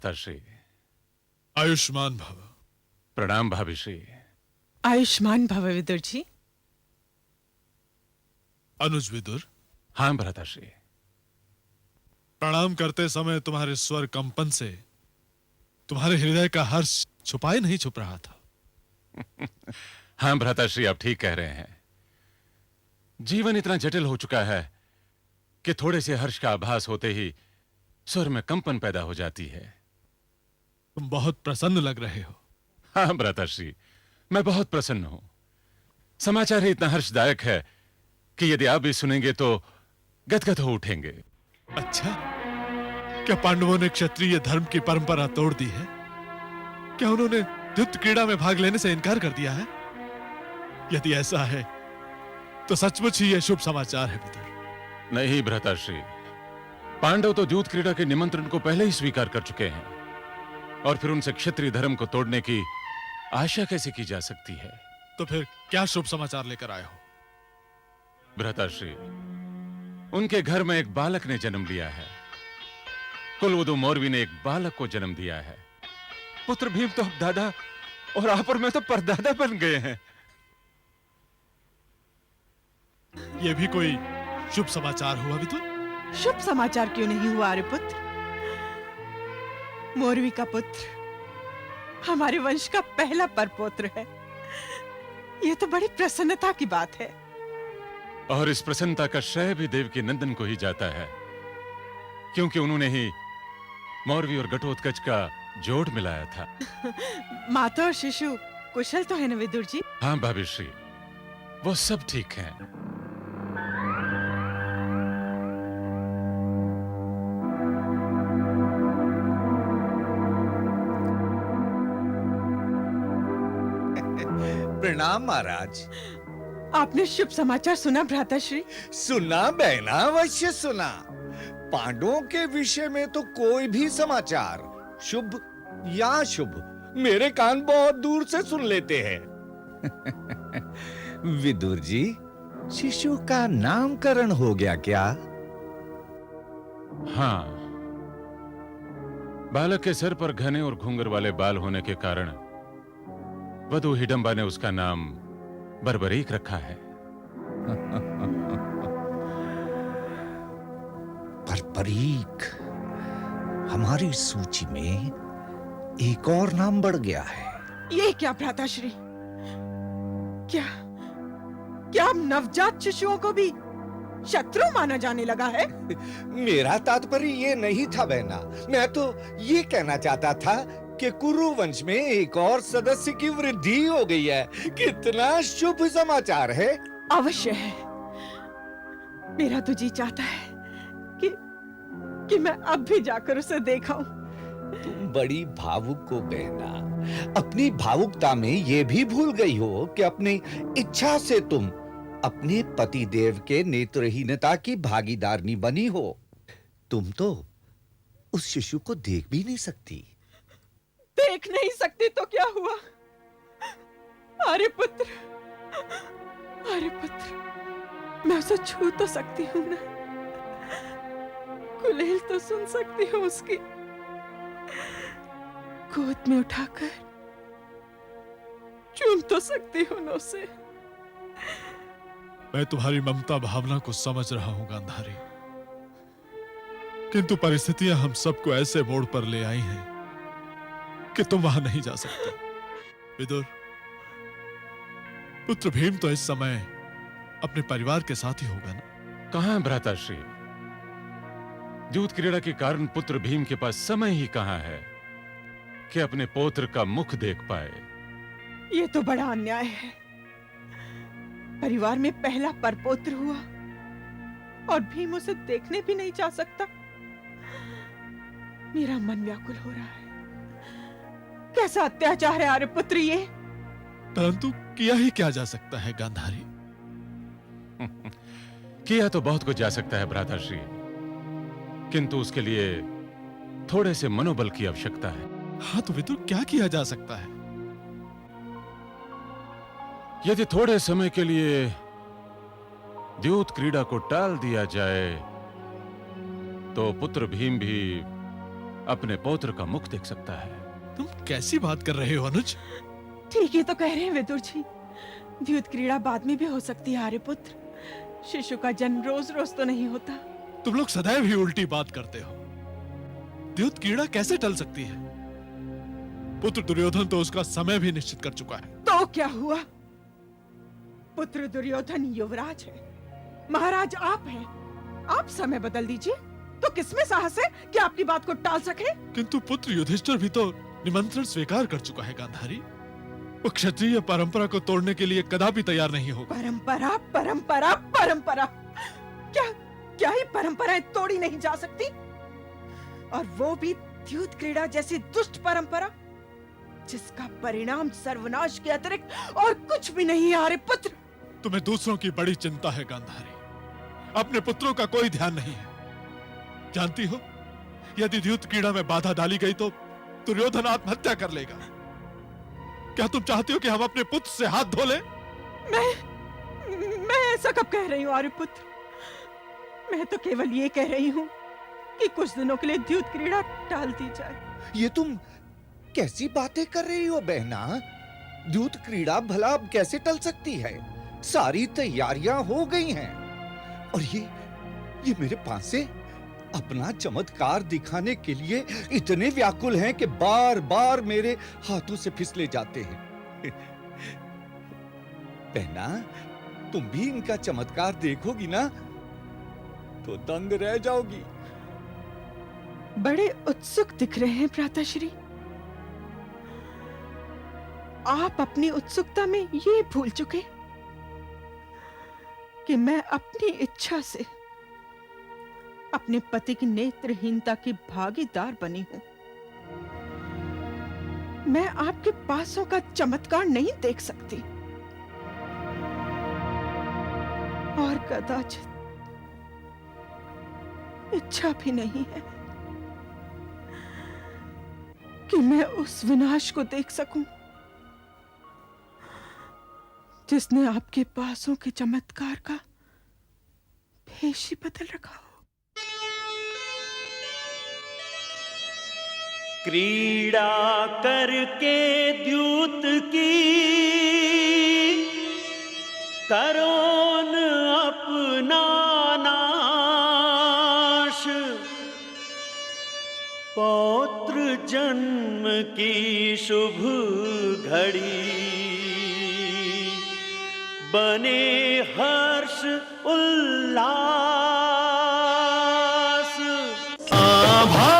भ्राताश्री। आयुष्मान भव। प्रणाम भाभिश्री। आयुष्मान भव विदुर जी। अनुज विदुर, हाँ भ्राताश्री। प्रणाम करते समय तुम्हारे स्वर कंपन से तुम्हारे हृदय का हर्ष छुपाए नहीं छुप रहा था। हाँ भ्राताश्री, आप ठीक कह रहे हैं। जीवन इतना जटिल हो चुका है कि थोड़े से हर्ष का आभास होते ही स्वर में कंपन पैदा हो जाती है। तुम बहुत प्रसन्न लग रहे हो। हाँ भ्राताश्री, मैं बहुत प्रसन्न हूं। समाचार ही इतना हर्षदायक है कि यदि आप भी सुनेंगे तो गदगद हो उठेंगे। अच्छा, क्या पांडवों ने क्षत्रिय धर्म की परंपरा तोड़ दी है? क्या उन्होंने युद्ध क्रीड़ा में भाग लेने से इनकार कर दिया है? यदि ऐसा है तो सचमुच ही यह शुभ समाचार है विदुर। नहीं भ्राताश्री, पांडव तो दूत क्रीड़ा के निमंत्रण को पहले ही स्वीकार कर चुके हैं, और फिर उनसे क्षत्रिय धर्म को तोड़ने की आशा कैसे की जा सकती है? तो फिर क्या शुभ समाचार लेकर आए हो? भ्राताश्री, उनके घर में एक बालक ने जन्म लिया है। कुलवधु मौरवी ने एक बालक को जन्म दिया है। पुत्र भीम तो अब दादा और आप और मैं तो परदादा बन गए हैं। यह भी कोई शुभ समाचार हुआ विदुर? शुभ समाचार क्यों नहीं हुआ अरे पुत्र? मौरवी का पुत्र हमारे वंश का पहला परपौत्र है। यह तो बड़ी प्रसन्नता की बात है। और इस प्रसन्नता का श्रेय भी देवकी नंदन को ही जाता है, क्योंकि उन्होंने ही मौरवी और घटोत्कच का जोड़ मिलाया था। माता और शिशु कुशल तो है न विदुर जी? हाँ भाभिश्री, वो सब ठीक हैं। प्रणाम महाराज। आपने शुभ समाचार सुना भ्राताश्री? सुना बहना, अवश्य सुना। पांडवों के विषय में तो कोई भी समाचार, शुभ या शुभ, मेरे कान बहुत दूर से सुन लेते हैं। विदुर जी, शिशु का नामकरण हो गया क्या? हाँ, बालक के सर पर घने और घूंगर वाले बाल होने के कारण वधु हिडंबा ने उसका नाम बर्बरीक रखा है। बर्बरीक, हमारी सूची में एक और नाम बढ़ गया है। ये क्या भ्राताश्री? क्या क्या अब नवजात शिशुओं को भी शत्रु माना जाने लगा है? मेरा तात्पर्य ये नहीं था बहना। मैं तो ये कहना चाहता था कि कुरु वंश में एक और सदस्य की वृद्धि हो गई है। कितना शुभ समाचार है। अवश्य है। मेरा तो जी चाहता है कि मैं अब भी जाकर उसे देखाऊं। तुम बड़ी भावुक हो बहना। अपनी भावुकता में ये भी भूल गई हो कि अपनी इच्छा से तुम अपने पति देव के नेत्रहीनता की भागीदारनी बनी हो। तुम तो उस शिशु को देख भी नहीं सकती। देख नहीं सकती तो क्या हुआ? अरे पुत्र, मैं उसे छू तो सकती हूँ ना? कुलेल तो सुन सकती हूँ उसकी। गोद में उठाकर चूम तो सकती हूँ ना उसे। मैं तुम्हारी ममता भावना को समझ रहा हूं गांधारी, किंतु परिस्थितियां हम सबको ऐसे मोड़ पर ले आई हैं कि तुम वहां नहीं जा सकते। विदुर, पुत्र भीम तो इस समय अपने परिवार के साथ ही होगा ना? कहां भ्राताश्री, दूत क्रीड़ा के कारण पुत्र भीम के पास समय ही कहां है कि अपने पौत्र का मुख देख पाए। ये तो बड़ा अन्याय है। परिवार में पहला परपौत्र हुआ और भीम उसे देखने भी नहीं जा सकता। मेरा मन व्याकुल हो रहा है। कैसा अत्याचार है आर्यपुत्र ये? परंतु किया ही क्या जा सकता है गांधारी? किया तो बहुत कुछ जा सकता है भ्राताश्री, किंतु उसके लिए थोड़े से मनोबल की आवश्यकता है। हाँ तो विदुर, क्या किया जा सकता है? यदि थोड़े समय के लिए द्यूत क्रीड़ा को टाल दिया जाए तो पुत्र भीम भी अपने पौत्र का मुख देख सकता है। तुम कैसी बात कर रहे हो अनुज? ठीक ही तो कह रहे हैं विदुर जी। द्यूत क्रीड़ा बाद में भी हो सकती है आर्यपुत्र। शिशु का जन्म रोज रोज तो नहीं होता। तुम लोग सदैव ही उल्टी बात करते हो। द्यूत क्रीड़ा कैसे टल सकती है? पुत्र दुर्योधन तो उसका समय भी निश्चित कर चुका है। तो क्या हुआ? पुत्र दुर्योधन युवराज है, महाराज आप हैं। आप समय बदल दीजिए तो किसमें साहस है कि आपकी बात को टाल सके? किंतु पुत्र युधिष्ठिर भी तो निमंत्रण स्वीकार कर चुका है गांधारी। वो क्षत्रिय परंपरा को तोड़ने के लिए कदापि तैयार नहीं होगा। परंपरा परंपरा परंपरा, क्या क्या ही परंपराएं तोड़ी नहीं जा सकती? और वो भी द्यूत क्रीड़ा जैसी दुष्ट परंपरा जिसका परिणाम सर्वनाश के अतिरिक्त और कुछ भी नहीं है आर्यपुत्र। तुम्हें दूसरों की बड़ी चिंता है गांधारी, अपने पुत्रों का कोई ध्यान नहीं है। जानती हो, यदि द्यूत क्रीड़ा में बाधा डाली गई तो दुर्योधन आत्महत्या कर लेगा। क्या तुम चाहती हो कि हम अपने पुत्र से हाथ धो लें? मैं ऐसा कब कह रही हूँ आर्यपुत्र? मैं तो केवल ये कह रही हूँ कि कुछ दिनों के लिए द्यूत क्रीड़ा टाल दी जाए। ये तुम कैसी बातें कर रही हो बहना? द्यूत क्रीड़ा भला अब कैसे टल सकती है? सारी तैयारियां हो गई हैं और ये मेरे पासे अपना चमत्कार दिखाने के लिए इतने व्याकुल हैं कि बार-बार मेरे हाथों से फिसले जाते हैं। बहना, तुम भी इनका चमत्कार देखोगी ना तो दंग रह जाओगी। बड़े उत्सुक दिख रहे हैं भ्राताश्री। आप अपनी उत्सुकता में ये भूल चुके कि मैं अपनी इच्छा से अपने पति की नेत्रहीनता की भागीदार बनी हूं। मैं आपके पासों का चमत्कार नहीं देख सकती और कदाचित इच्छा भी नहीं है कि मैं उस विनाश को देख सकूं जिसने आपके पासों के चमत्कार का भेष ही बदल रखा हो। क्रीड़ा करके द्यूत की करोन अपना नाश, पौत्र जन्म की शुभ घड़ी बने हर्ष उल्लास। आभा